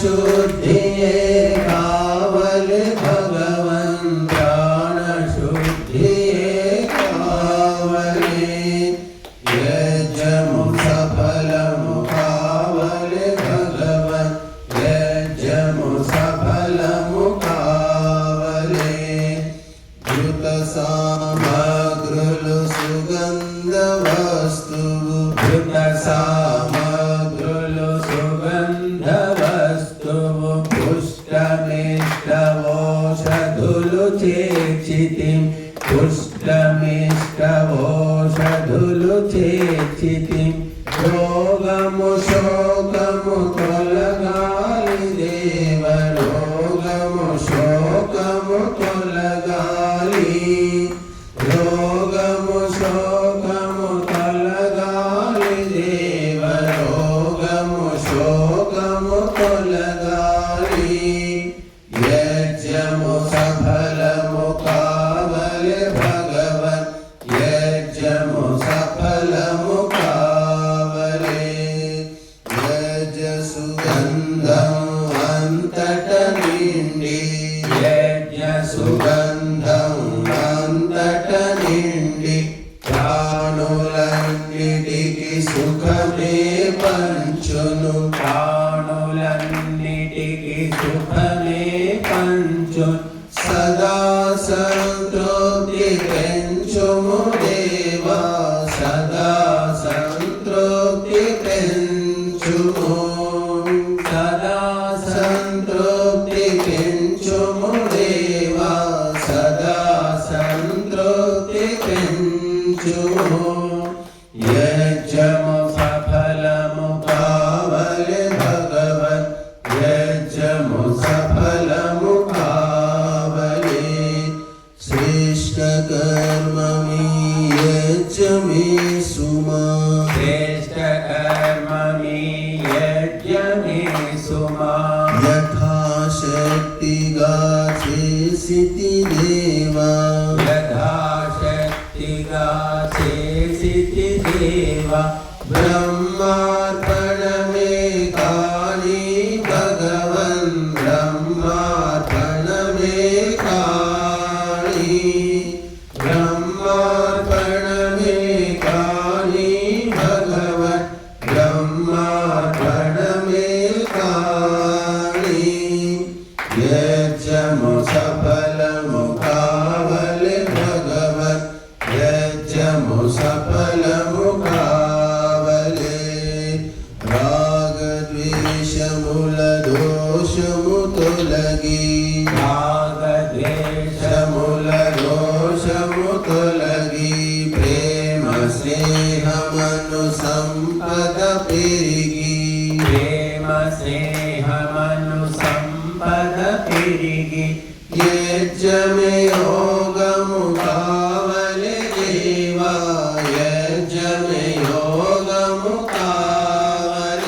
शुद्धिये कावल भगवन प्राण शुद्धिये कावले यज्ञमु सफलमु कावल भगवन यज्ञमु सफलमु कावले धृत सामग्रुलु सुगंध वस्तुवु धृत सामग्रुलु सुगंध वस्तुवु पुष्टमिष्टवोषधुलु चेक्षितिं पुष्टमिष्टवोषधुलु चेक्षितिं रोगमु शोकमु तొలగాలి देव रोगमु शोकमु तొలగాలి रोगमु शोकमु तొలగాలి देव रोगमु शोकमु तొలగాలి यज्ञमु सफलमु कावल भगवन यज्ञमु सफलमु कावले यज्ञ सुगंधं अंतट निंडी यज्ञ सुगंधं अंतट निंडी ప్రాణులన్నిటికి సుఖమే పంచును ప్రాణులన్నిటికి సుఖమే పంచును సదా సంతృప్తి పెంచుము దేవా సదా సంతృప్తి పెంచుము సదా సంతృప్తి పెంచుము దేవా సదా సంతృప్తి పెంచుము యజ్ఞము సఫలము కావల భగవన్ యజ్ఞము సఫలము కావలే శ్రేష్ఠ కర్మమి యజ్ఞమే సుమా శ్రేష్ఠ కర్మమి యజ్ఞమే సుమా యథాశక్తిగా చేసితి దేవా యథాశక్తిగా చేసితి దేవా బ్రహ్మార్పణమే కాని భగవన్ బ్రహ్మార్పణమే కాని బ్రహ్మార్పణమే కాని భగవన్ బ్రహ్మార్పణమే కాని యజ్ఞము సఫలము కావల భగవన్ యజ్ఞము సఫలము కావలే రాగద్వేషముల దోషము తొలగి రాగద్వేషముల దోషము తొలగి ప్రేమ స్నేహమను సంపద పెరిగి ప్రేమ స్నేహమను సంపద పెరిగి యజ్ఞమే